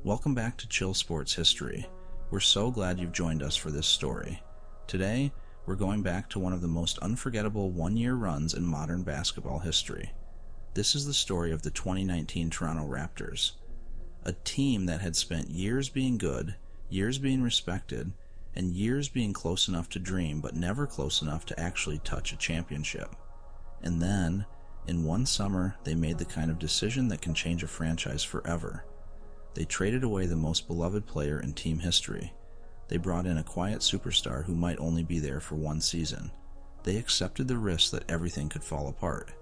Welcome back to Chill Sports History. We're so glad you've joined us for this story. Today, we're going back to one of the most unforgettable one-year runs in modern basketball history. This is the story of the 2019 Toronto Raptors, a team that had spent years being good, years being respected, and years being close enough to dream but never close enough to actually touch a championship. And then, in one summer, they made the kind of decision that can change a franchise forever. They traded away the most beloved player in team history. They brought in a quiet superstar who might only be there for one season. They accepted the risk that everything could fall apart.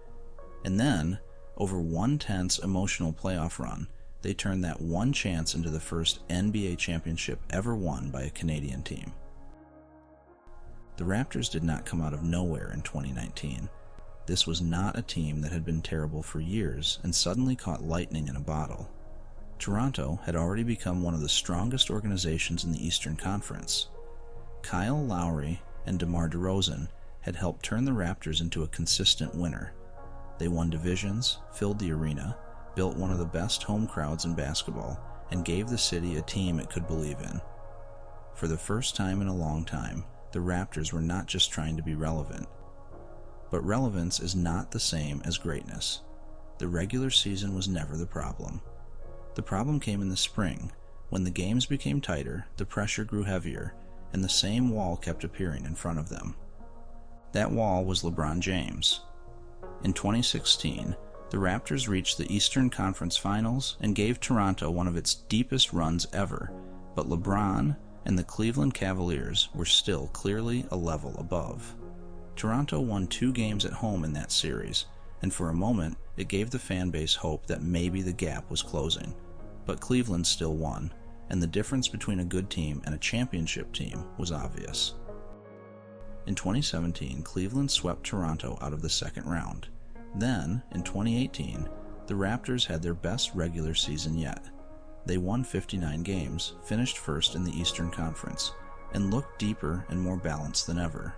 And then, over one tense emotional playoff run, they turned that one chance into the first NBA championship ever won by a Canadian team. The Raptors did not come out of nowhere in 2019. This was not a team that had been terrible for years and suddenly caught lightning in a bottle. Toronto had already become one of the strongest organizations in the Eastern Conference. Kyle Lowry and DeMar DeRozan had helped turn the Raptors into a consistent winner. They won divisions, filled the arena, built one of the best home crowds in basketball, and gave the city a team it could believe in. For the first time in a long time, the Raptors were not just trying to be relevant. But relevance is not the same as greatness. The regular season was never the problem. The problem came in the spring, when the games became tighter, the pressure grew heavier, and the same wall kept appearing in front of them. That wall was LeBron James. In 2016, the Raptors reached the Eastern Conference Finals and gave Toronto one of its deepest runs ever, but LeBron and the Cleveland Cavaliers were still clearly a level above. Toronto won 2 games at home in that series, and for a moment, it gave the fan base hope that maybe the gap was closing. But Cleveland still won, and the difference between a good team and a championship team was obvious. In 2017, Cleveland swept Toronto out of the second round. Then, in 2018, the Raptors had their best regular season yet. They won 59 games, finished first in the Eastern Conference, and looked deeper and more balanced than ever.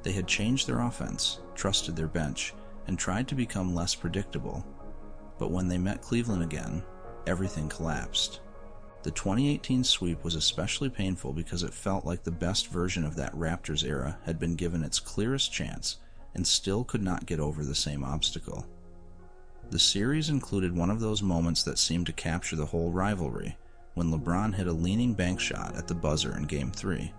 They had changed their offense, trusted their bench, and tried to become less predictable. But when they met Cleveland again, everything collapsed. The 2018 sweep was especially painful because it felt like the best version of that Raptors era had been given its clearest chance and still could not get over the same obstacle. The series included one of those moments that seemed to capture the whole rivalry, when LeBron hit a leaning bank shot at the buzzer in Game 3.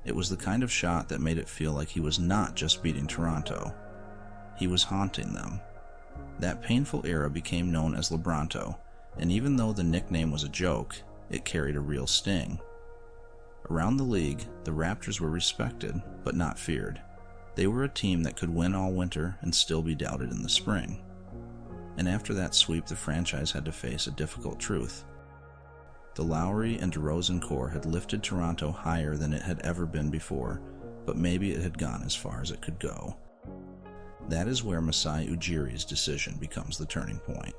It was the kind of shot that made it feel like he was not just beating Toronto. He was haunting them. That painful era became known as LeBronto, and even though the nickname was a joke, it carried a real sting. Around the league, the Raptors were respected, but not feared. They were a team that could win all winter and still be doubted in the spring. And after that sweep, the franchise had to face a difficult truth. The Lowry and DeRozan core had lifted Toronto higher than it had ever been before, but maybe it had gone as far as it could go. That is where Masai Ujiri's decision becomes the turning point.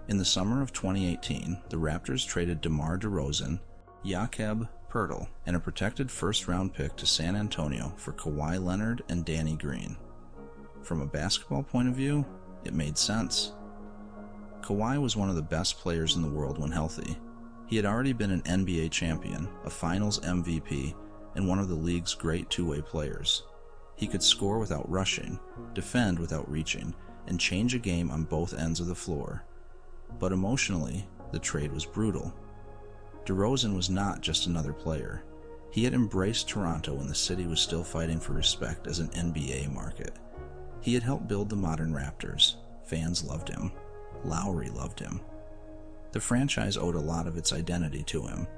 In the summer of 2018, the Raptors traded DeMar DeRozan, Jakob Poeltl, and a protected first-round pick to San Antonio for Kawhi Leonard and Danny Green. From a basketball point of view, it made sense. Kawhi was one of the best players in the world when healthy. He had already been an NBA champion, a Finals MVP, and one of the league's great two-way players. He could score without rushing, defend without reaching, and change a game on both ends of the floor. But emotionally, the trade was brutal. DeRozan was not just another player. He had embraced Toronto when the city was still fighting for respect as an NBA market. He had helped build the modern Raptors. Fans loved him. Lowry loved him. The franchise owed a lot of its identity to him.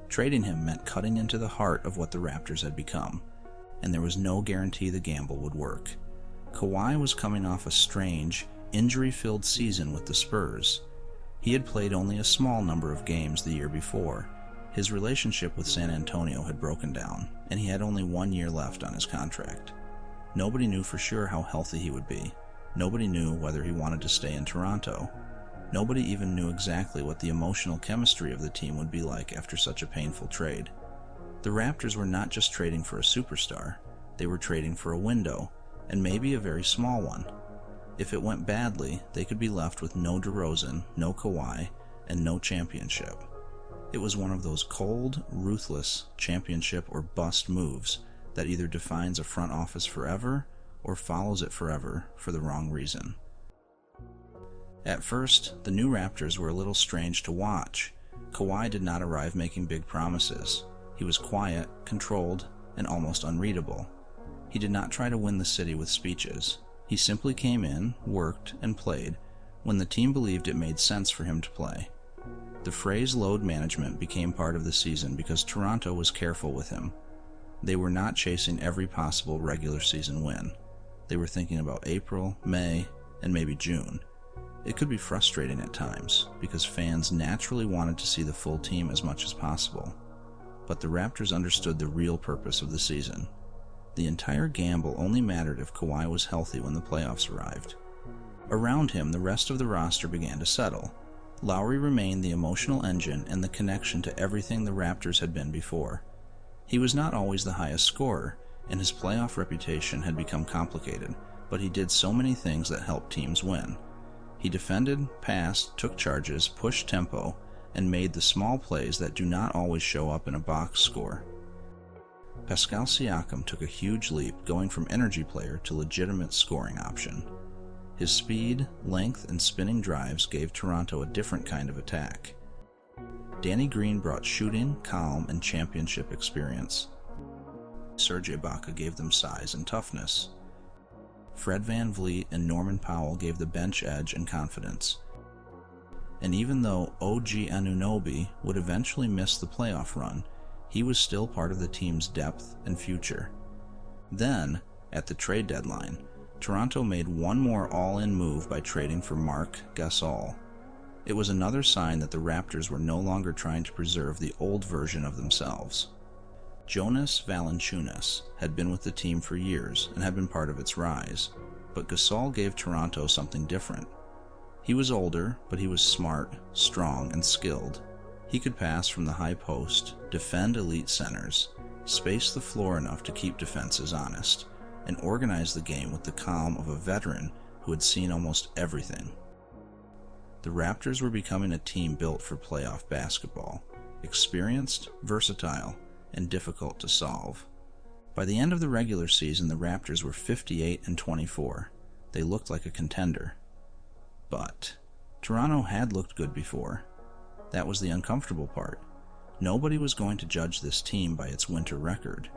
Trading him meant cutting into the heart of what the Raptors had become, and there was no guarantee the gamble would work. Kawhi was coming off a strange, injury-filled season with the Spurs. He had played only a small number of games the year before. His relationship with San Antonio had broken down, and he had only 1 year left on his contract. Nobody knew for sure how healthy he would be. Nobody knew whether he wanted to stay in Toronto. Nobody even knew exactly what the emotional chemistry of the team would be like after such a painful trade. The Raptors were not just trading for a superstar. They were trading for a window, and maybe a very small one. If it went badly, they could be left with no DeRozan, no Kawhi, and no championship. It was one of those cold, ruthless championship or bust moves that either defines a front office forever or follows it forever for the wrong reason. At first, the new Raptors were a little strange to watch. Kawhi did not arrive making big promises. He was quiet, controlled, and almost unreadable. He did not try to win the city with speeches. He simply came in, worked, and played when the team believed it made sense for him to play. The phrase load management became part of the season because Toronto was careful with him. They were not chasing every possible regular season win. They were thinking about April, May, and maybe June. It could be frustrating at times because fans naturally wanted to see the full team as much as possible. But the Raptors understood the real purpose of the season. The entire gamble only mattered if Kawhi was healthy when the playoffs arrived. Around him, the rest of the roster began to settle. Lowry remained the emotional engine and the connection to everything the Raptors had been before. He was not always the highest scorer, and his playoff reputation had become complicated, but he did so many things that helped teams win. He defended, passed, took charges, pushed tempo, and made the small plays that do not always show up in a box score. Pascal Siakam took a huge leap, going from energy player to legitimate scoring option. His speed, length, and spinning drives gave Toronto a different kind of attack. Danny Green brought shooting, calm, and championship experience. Serge Ibaka gave them size and toughness. Fred VanVleet and Norman Powell gave the bench edge and confidence. And even though OG Anunoby would eventually miss the playoff run, he was still part of the team's depth and future. Then, at the trade deadline, Toronto made one more all-in move by trading for Marc Gasol. It was another sign that the Raptors were no longer trying to preserve the old version of themselves. Jonas Valanciunas had been with the team for years and had been part of its rise, but Gasol gave Toronto something different. He was older, but he was smart, strong, and skilled. He could pass from the high post, defend elite centers, space the floor enough to keep defenses honest, and organize the game with the calm of a veteran who had seen almost everything. The Raptors were becoming a team built for playoff basketball, experienced, versatile, and difficult to solve. By the end of the regular season, the Raptors were 58-24. They looked like a contender. But Toronto had looked good before. That was the uncomfortable part. Nobody was going to judge this team by its winter record.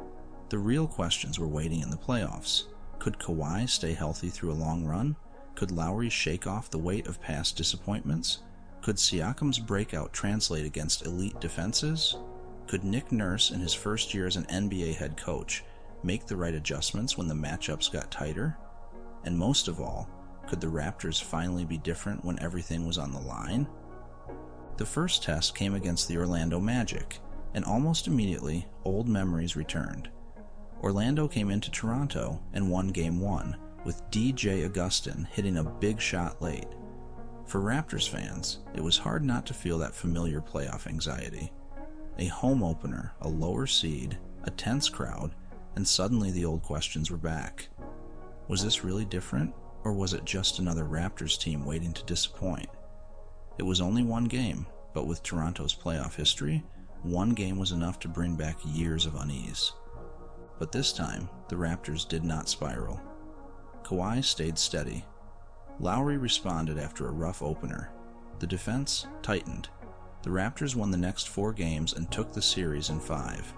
The real questions were waiting in the playoffs. Could Kawhi stay healthy through a long run? Could Lowry shake off the weight of past disappointments? Could Siakam's breakout translate against elite defenses? Could Nick Nurse, in his first year as an NBA head coach, make the right adjustments when the matchups got tighter? And most of all, could the Raptors finally be different when everything was on the line? The first test came against the Orlando Magic, and almost immediately, old memories returned. Orlando came into Toronto and won Game 1, with DJ Augustin hitting a big shot late. For Raptors fans, it was hard not to feel that familiar playoff anxiety. A home opener, a lower seed, a tense crowd, and suddenly the old questions were back. Was this really different, or was it just another Raptors team waiting to disappoint? It was only one game, but with Toronto's playoff history, one game was enough to bring back years of unease. But this time, the Raptors did not spiral. Kawhi stayed steady. Lowry responded after a rough opener. The defense tightened. The Raptors won the next 4 games and took the series in 5.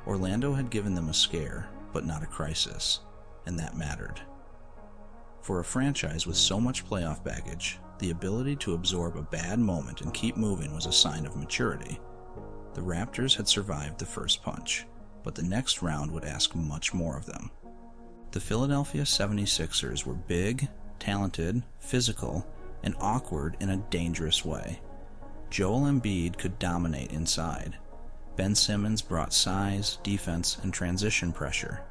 Orlando had given them a scare, but not a crisis, and that mattered. For a franchise with so much playoff baggage, the ability to absorb a bad moment and keep moving was a sign of maturity. The Raptors had survived the first punch, but the next round would ask much more of them. The Philadelphia 76ers were big, talented, physical, and awkward in a dangerous way. Joel Embiid could dominate inside. Ben Simmons brought size, defense, and transition pressure.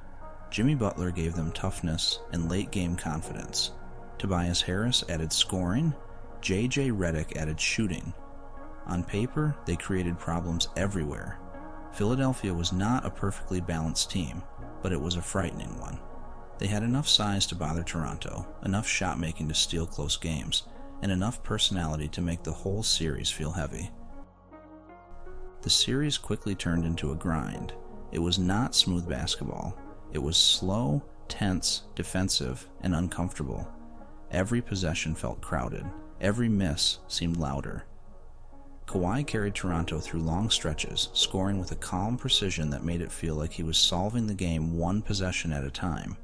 Jimmy Butler gave them toughness and late-game confidence. Tobias Harris added scoring. J.J. Redick added shooting. On paper, they created problems everywhere. Philadelphia was not a perfectly balanced team, but it was a frightening one. They had enough size to bother Toronto, enough shot-making to steal close games, and enough personality to make the whole series feel heavy. The series quickly turned into a grind. It was not smooth basketball. It was slow, tense, defensive, and uncomfortable. Every possession felt crowded. Every miss seemed louder. Kawhi carried Toronto through long stretches, scoring with a calm precision that made it feel like he was solving the game one possession at a time.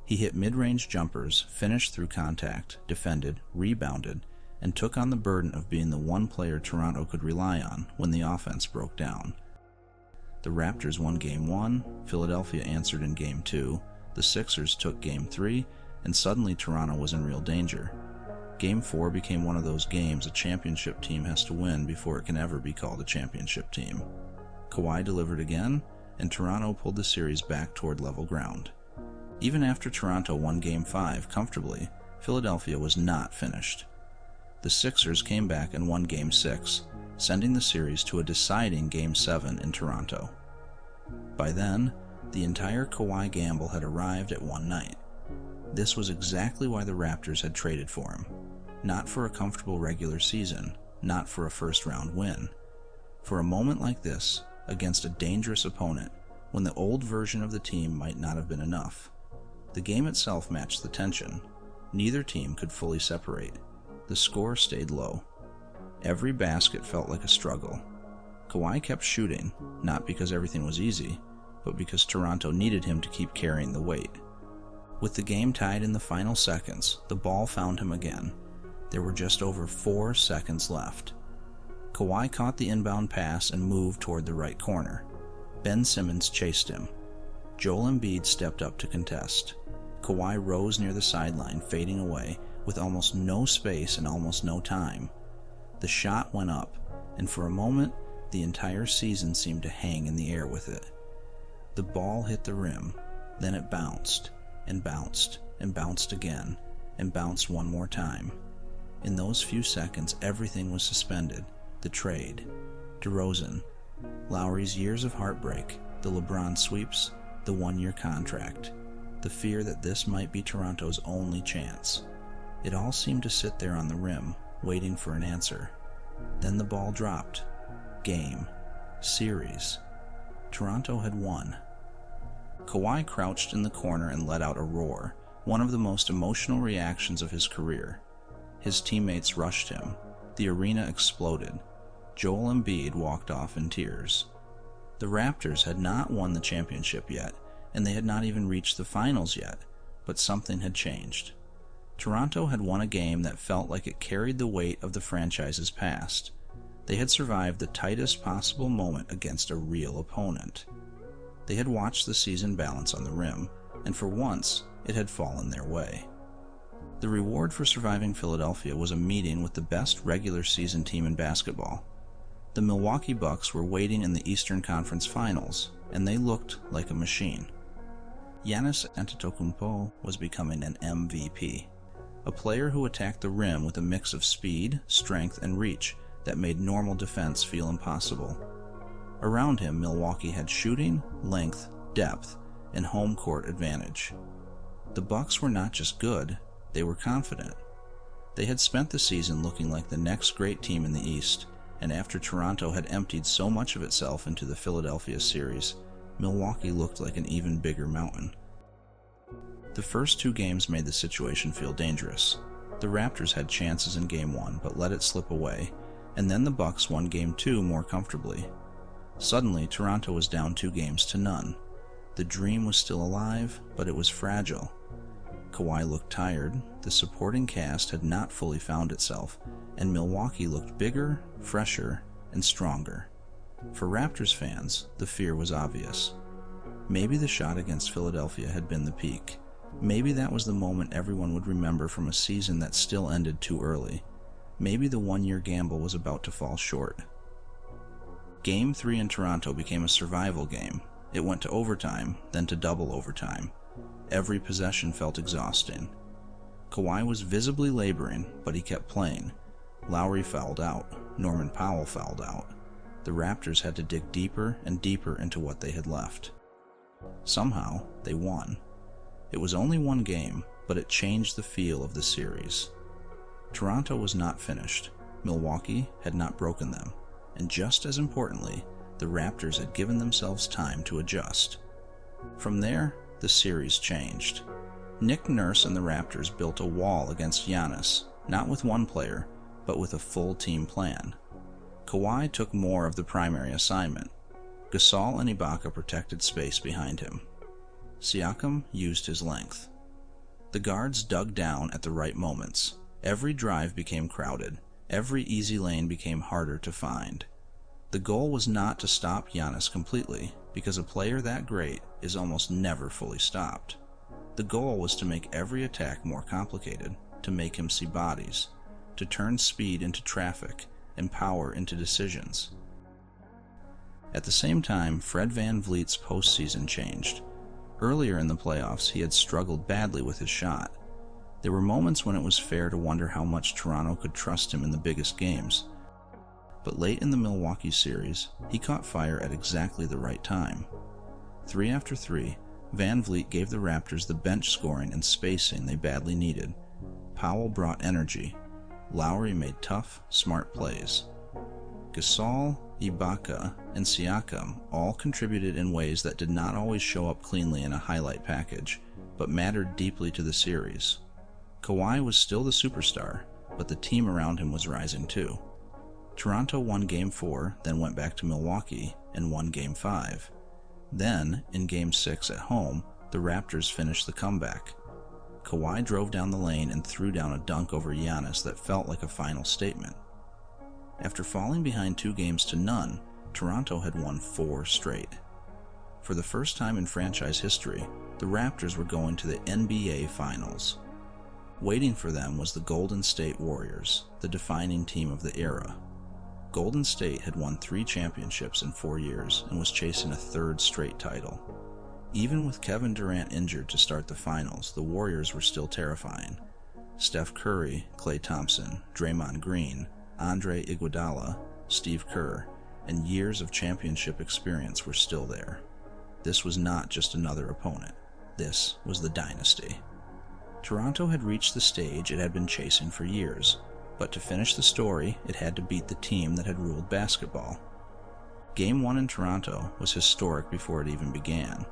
He hit mid-range jumpers, finished through contact, defended, rebounded, and took on the burden of being the one player Toronto could rely on when the offense broke down. The Raptors won Game 1, Philadelphia answered in Game 2, the Sixers took Game 3, and suddenly Toronto was in real danger. Game 4 became one of those games a championship team has to win before it can ever be called a championship team. Kawhi delivered again, and Toronto pulled the series back toward level ground. Even after Toronto won Game 5 comfortably, Philadelphia was not finished. The Sixers came back and won Game 6, sending the series to a deciding Game 7 in Toronto. By then, the entire Kawhi gamble had arrived at one night. This was exactly why the Raptors had traded for him. Not for a comfortable regular season, not for a first-round win. For a moment like this, against a dangerous opponent, when the old version of the team might not have been enough. The game itself matched the tension. Neither team could fully separate. The score stayed low. Every basket felt like a struggle. Kawhi kept shooting, not because everything was easy, but because Toronto needed him to keep carrying the weight. With the game tied in the final seconds, the ball found him again. There were just over 4 seconds left. Kawhi caught the inbound pass and moved toward the right corner. Ben Simmons chased him. Joel Embiid stepped up to contest. Kawhi rose near the sideline, fading away, with almost no space and almost no time. The shot went up, and for a moment, the entire season seemed to hang in the air with it. The ball hit the rim, then it bounced, and bounced, and bounced again, and bounced one more time. In those few seconds, everything was suspended. The trade, DeRozan, Lowry's years of heartbreak, the LeBron sweeps, the one-year contract, the fear that this might be Toronto's only chance. It all seemed to sit there on the rim, waiting for an answer. Then the ball dropped. Game. Series. Toronto had won. Kawhi crouched in the corner and let out a roar, one of the most emotional reactions of his career. His teammates rushed him. The arena exploded. Joel Embiid walked off in tears. The Raptors had not won the championship yet, and they had not even reached the finals yet, but something had changed. Toronto had won a game that felt like it carried the weight of the franchise's past. They had survived the tightest possible moment against a real opponent. They had watched the season balance on the rim, and for once, it had fallen their way. The reward for surviving Philadelphia was a meeting with the best regular season team in basketball. The Milwaukee Bucks were waiting in the Eastern Conference Finals, and they looked like a machine. Giannis Antetokounmpo was becoming an MVP, a player who attacked the rim with a mix of speed, strength, and reach that made normal defense feel impossible. Around him, Milwaukee had shooting, length, depth, and home court advantage. The Bucks were not just good, they were confident. They had spent the season looking like the next great team in the East, and after Toronto had emptied so much of itself into the Philadelphia series, Milwaukee looked like an even bigger mountain. The first 2 games made the situation feel dangerous. The Raptors had chances in Game 1 but let it slip away, and then the Bucks won Game 2 more comfortably. Suddenly, Toronto was down 2-0. The dream was still alive, but it was fragile. Kawhi looked tired, the supporting cast had not fully found itself, and Milwaukee looked bigger, fresher, and stronger. For Raptors fans, the fear was obvious. Maybe the shot against Philadelphia had been the peak. Maybe that was the moment everyone would remember from a season that still ended too early. Maybe the one-year gamble was about to fall short. Game 3 in Toronto became a survival game. It went to overtime, then to double overtime. Every possession felt exhausting. Kawhi was visibly laboring, but he kept playing. Lowry fouled out. Norman Powell fouled out. The Raptors had to dig deeper and deeper into what they had left. Somehow, they won. It was only one game, but it changed the feel of the series. Toronto was not finished. Milwaukee had not broken them. And just as importantly, the Raptors had given themselves time to adjust. From there, the series changed. Nick Nurse and the Raptors built a wall against Giannis, not with one player, but with a full team plan. Kawhi took more of the primary assignment. Gasol and Ibaka protected space behind him. Siakam used his length. The guards dug down at the right moments. Every drive became crowded. Every easy lane became harder to find. The goal was not to stop Giannis completely, because a player that great is almost never fully stopped. The goal was to make every attack more complicated, to make him see bodies, to turn speed into traffic and power into decisions. At the same time, Fred VanVleet's postseason changed. Earlier in the playoffs, he had struggled badly with his shot. There were moments when it was fair to wonder how much Toronto could trust him in the biggest games. But late in the Milwaukee series, he caught fire at exactly the right time. 3 after 3, VanVleet gave the Raptors the bench scoring and spacing they badly needed. Powell brought energy. Lowry made tough, smart plays. Gasol, Ibaka, and Siakam all contributed in ways that did not always show up cleanly in a highlight package, but mattered deeply to the series. Kawhi was still the superstar, but the team around him was rising too. Toronto won Game 4, then went back to Milwaukee and won Game 5. Then, in Game 6 at home, the Raptors finished the comeback. Kawhi drove down the lane and threw down a dunk over Giannis that felt like a final statement. After falling behind 2-0, Toronto had won 4 straight. For the first time in franchise history, the Raptors were going to the NBA Finals. Waiting for them was the Golden State Warriors, the defining team of the era. Golden State had won 3 championships in 4 years and was chasing a 3rd straight title. Even with Kevin Durant injured to start the finals, the Warriors were still terrifying. Steph Curry, Klay Thompson, Draymond Green, Andre Iguodala, Steve Kerr, and years of championship experience were still there. This was not just another opponent. This was the dynasty. Toronto had reached the stage it had been chasing for years, but to finish the story, it had to beat the team that had ruled basketball. Game 1 in Toronto was historic before it even began.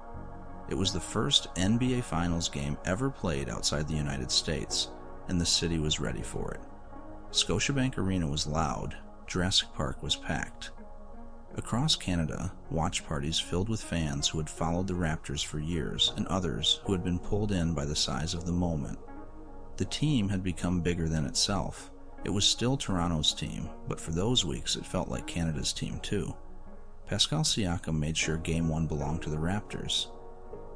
It was the first NBA Finals game ever played outside the United States, and the city was ready for it. Scotiabank Arena was loud, Jurassic Park was packed. Across Canada, watch parties filled with fans who had followed the Raptors for years and others who had been pulled in by the size of the moment. The team had become bigger than itself. It was still Toronto's team, but for those weeks it felt like Canada's team too. Pascal Siakam made sure Game 1 belonged to the Raptors.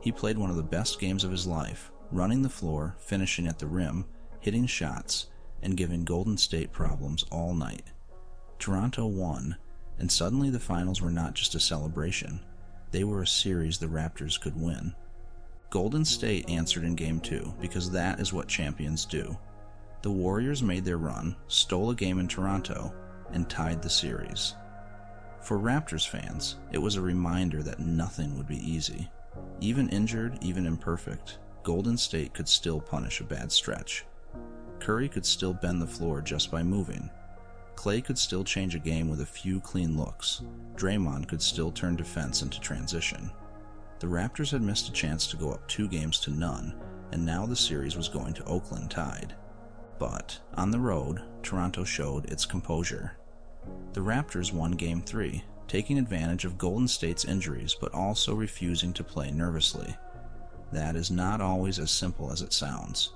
He played one of the best games of his life, running the floor, finishing at the rim, hitting shots, and giving Golden State problems all night. Toronto won, and suddenly the finals were not just a celebration. They were a series the Raptors could win. Golden State answered in Game 2 because that is what champions do. The Warriors made their run, stole a game in Toronto, and tied the series. For Raptors fans, it was a reminder that nothing would be easy. Even injured, even imperfect, Golden State could still punish a bad stretch. Curry could still bend the floor just by moving. Klay could still change a game with a few clean looks. Draymond could still turn defense into transition. The Raptors had missed a chance to go up 2-0, and now the series was going to Oakland tied. But, on the road, Toronto showed its composure. The Raptors won Game 3, taking advantage of Golden State's injuries but also refusing to play nervously. That is not always as simple as it sounds.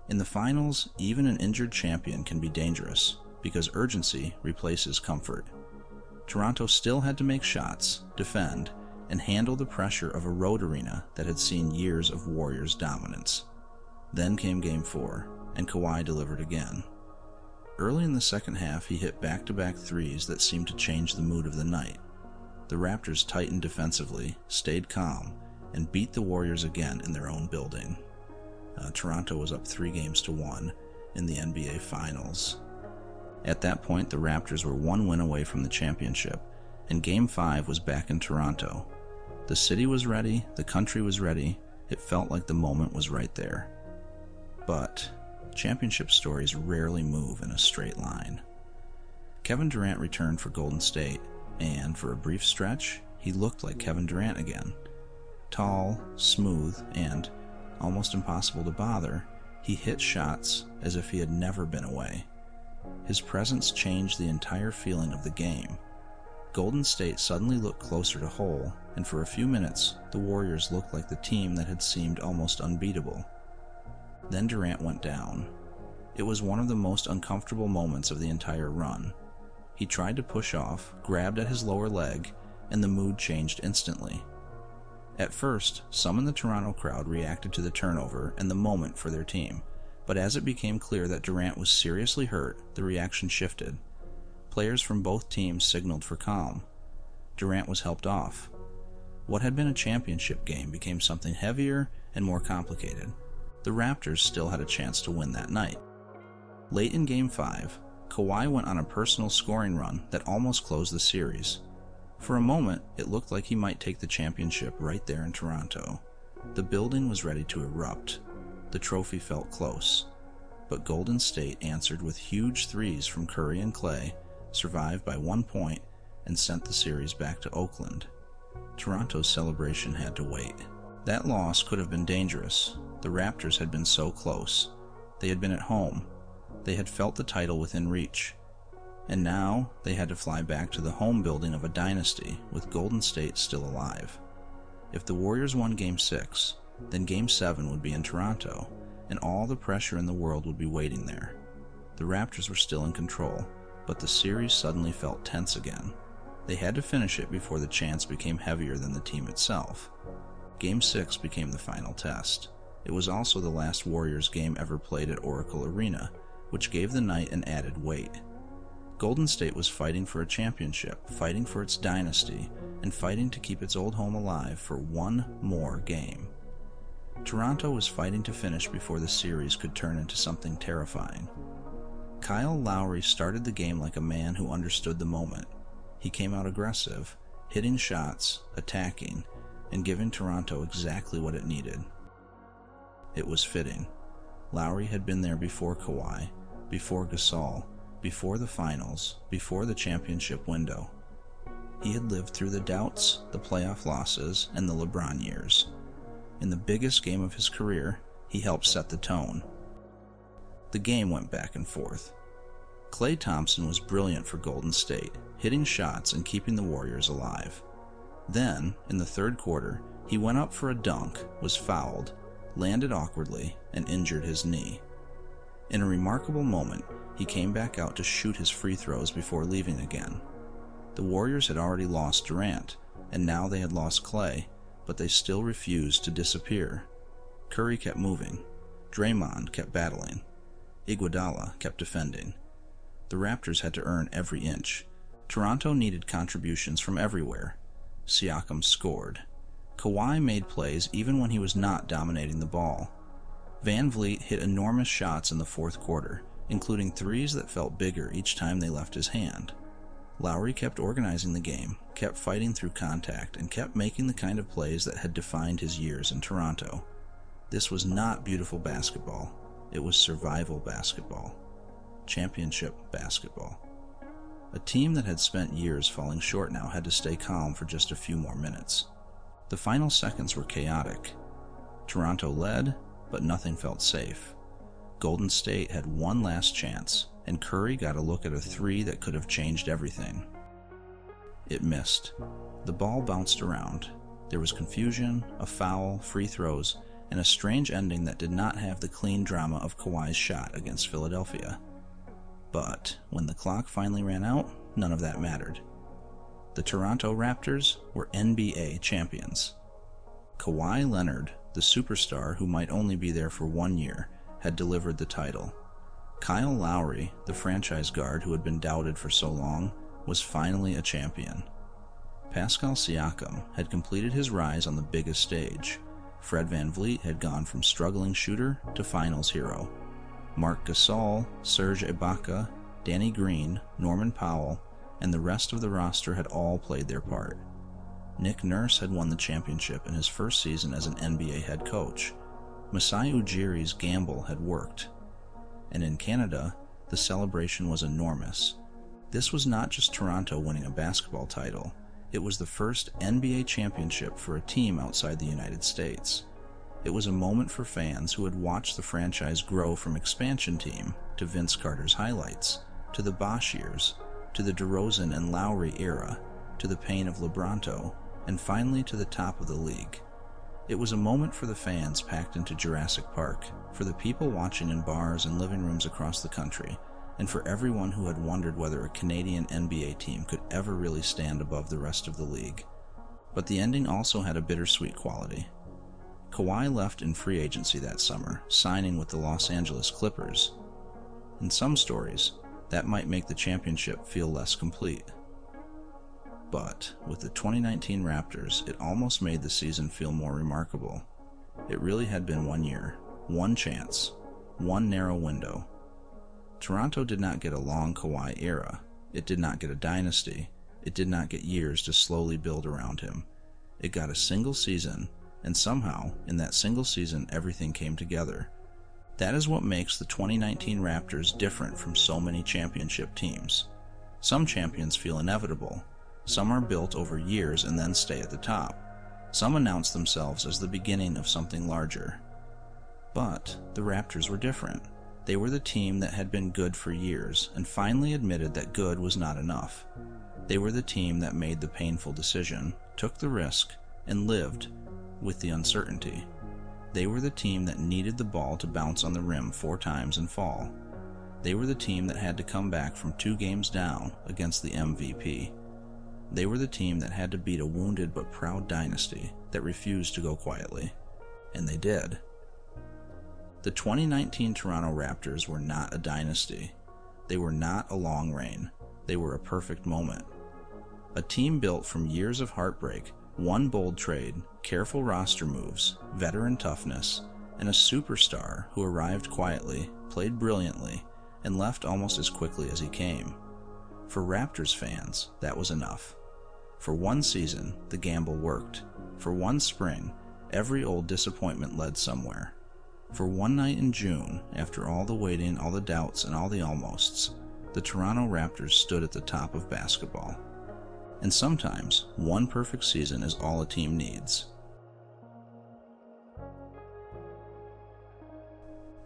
In the finals, even an injured champion can be dangerous, because urgency replaces comfort. Toronto still had to make shots, defend, and handle the pressure of a road arena that had seen years of Warriors' dominance. Then came Game 4, and Kawhi delivered again. Early in the second half, he hit back-to-back threes that seemed to change the mood of the night. The Raptors tightened defensively, stayed calm, and beat the Warriors again in their own building. Toronto was up 3-1 in the NBA Finals. At that point, the Raptors were one win away from the championship, and Game 5 was back in Toronto. The city was ready, the country was ready, it felt like the moment was right there. But championship stories rarely move in a straight line. Kevin Durant returned for Golden State, and for a brief stretch, he looked like Kevin Durant again. Tall, smooth, and almost impossible to bother, he hit shots as if he had never been away. His presence changed the entire feeling of the game. Golden State suddenly looked closer to whole, and for a few minutes, the Warriors looked like the team that had seemed almost unbeatable. Then Durant went down. It was one of the most uncomfortable moments of the entire run. He tried to push off, grabbed at his lower leg, and the mood changed instantly. At first, some in the Toronto crowd reacted to the turnover and the moment for their team, but as it became clear that Durant was seriously hurt, the reaction shifted. Players from both teams signaled for calm. Durant was helped off. What had been a championship game became something heavier and more complicated. The Raptors still had a chance to win that night. Late in Game 5, Kawhi went on a personal scoring run that almost closed the series. For a moment, it looked like he might take the championship right there in Toronto. The building was ready to erupt. The trophy felt close. But Golden State answered with huge threes from Curry and Klay, survived by 1 point, and sent the series back to Oakland. Toronto's celebration had to wait. That loss could have been dangerous. The Raptors had been so close. They had been at home. They had felt the title within reach. And now they had to fly back to the home building of a dynasty with Golden State still alive. If the Warriors won Game 6, then Game 7 would be in Toronto, and all the pressure in the world would be waiting there. The Raptors were still in control, but the series suddenly felt tense again. They had to finish it before the chance became heavier than the team itself. Game 6 became the final test. It was also the last Warriors game ever played at Oracle Arena, which gave the night an added weight. Golden State was fighting for a championship, fighting for its dynasty, and fighting to keep its old home alive for one more game. Toronto was fighting to finish before the series could turn into something terrifying. Kyle Lowry started the game like a man who understood the moment. He came out aggressive, hitting shots, attacking, and giving Toronto exactly what it needed. It was fitting. Lowry had been there before Kawhi, before Gasol, before the finals, before the championship window. He had lived through the doubts, the playoff losses, and the LeBron years. In the biggest game of his career, he helped set the tone. The game went back and forth. Klay Thompson was brilliant for Golden State, hitting shots and keeping the Warriors alive. Then, in the third quarter, he went up for a dunk, was fouled, landed awkwardly, and injured his knee. In a remarkable moment, he came back out to shoot his free throws before leaving again. The Warriors had already lost Durant, and now they had lost Klay, but they still refused to disappear. Curry kept moving. Draymond kept battling. Iguodala kept defending. The Raptors had to earn every inch. Toronto needed contributions from everywhere. Siakam scored. Kawhi made plays even when he was not dominating the ball. Van Vliet hit enormous shots in the fourth quarter, including threes that felt bigger each time they left his hand. Lowry kept organizing the game, kept fighting through contact, and kept making the kind of plays that had defined his years in Toronto. This was not beautiful basketball. It was survival basketball. Championship basketball. A team that had spent years falling short now had to stay calm for just a few more minutes. The final seconds were chaotic. Toronto led, but nothing felt safe. Golden State had one last chance, and Curry got a look at a three that could have changed everything. It missed. The ball bounced around. There was confusion, a foul, free throws, and a strange ending that did not have the clean drama of Kawhi's shot against Philadelphia. But when the clock finally ran out, none of that mattered. The Toronto Raptors were NBA champions. Kawhi Leonard, the superstar who might only be there for 1 year, had delivered the title. Kyle Lowry, the franchise guard who had been doubted for so long, was finally a champion. Pascal Siakam had completed his rise on the biggest stage. Fred VanVleet had gone from struggling shooter to finals hero. Marc Gasol, Serge Ibaka, Danny Green, Norman Powell, and the rest of the roster had all played their part. Nick Nurse had won the championship in his first season as an NBA head coach. Masai Ujiri's gamble had worked. and in Canada, the celebration was enormous. This was not just Toronto winning a basketball title, it was the first NBA championship for a team outside the United States. It was a moment for fans who had watched the franchise grow from expansion team to Vince Carter's highlights, to the Bosh years, to the DeRozan and Lowry era, to the pain of LeBronto, and finally to the top of the league. It was a moment for the fans packed into Jurassic Park, for the people watching in bars and living rooms across the country, and for everyone who had wondered whether a Canadian NBA team could ever really stand above the rest of the league. But the ending also had a bittersweet quality. Kawhi left in free agency that summer, signing with the Los Angeles Clippers. In some stories, that might make the championship feel less complete. But with the 2019 Raptors, it almost made the season feel more remarkable. It really had been 1 year, one chance, one narrow window. Toronto did not get a long Kawhi era. It did not get a dynasty. It did not get years to slowly build around him. It got a single season, and somehow, in that single season, everything came together. That is what makes the 2019 Raptors different from so many championship teams. Some champions feel inevitable. Some are built over years and then stay at the top. Some announce themselves as the beginning of something larger. But the Raptors were different. They were the team that had been good for years and finally admitted that good was not enough. They were the team that made the painful decision, took the risk, and lived with the uncertainty. They were the team that needed the ball to bounce on the rim 4 times and fall. They were the team that had to come back from 2 games down against the MVP. They were the team that had to beat a wounded but proud dynasty that refused to go quietly. And they did. The 2019 Toronto Raptors were not a dynasty. They were not a long reign. They were a perfect moment. A team built from years of heartbreak, one bold trade, careful roster moves, veteran toughness, and a superstar who arrived quietly, played brilliantly, and left almost as quickly as he came. For Raptors fans, that was enough. For one season, the gamble worked. For one spring, every old disappointment led somewhere. For one night in June, after all the waiting, all the doubts, and all the almosts, the Toronto Raptors stood at the top of basketball. And sometimes, one perfect season is all a team needs.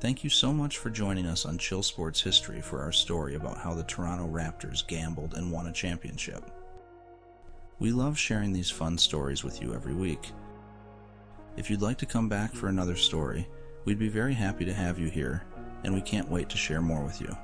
Thank you so much for joining us on Chill Sports History for our story about how the Toronto Raptors gambled and won a championship. We love sharing these fun stories with you every week. If you'd like to come back for another story, we'd be very happy to have you here, and we can't wait to share more with you.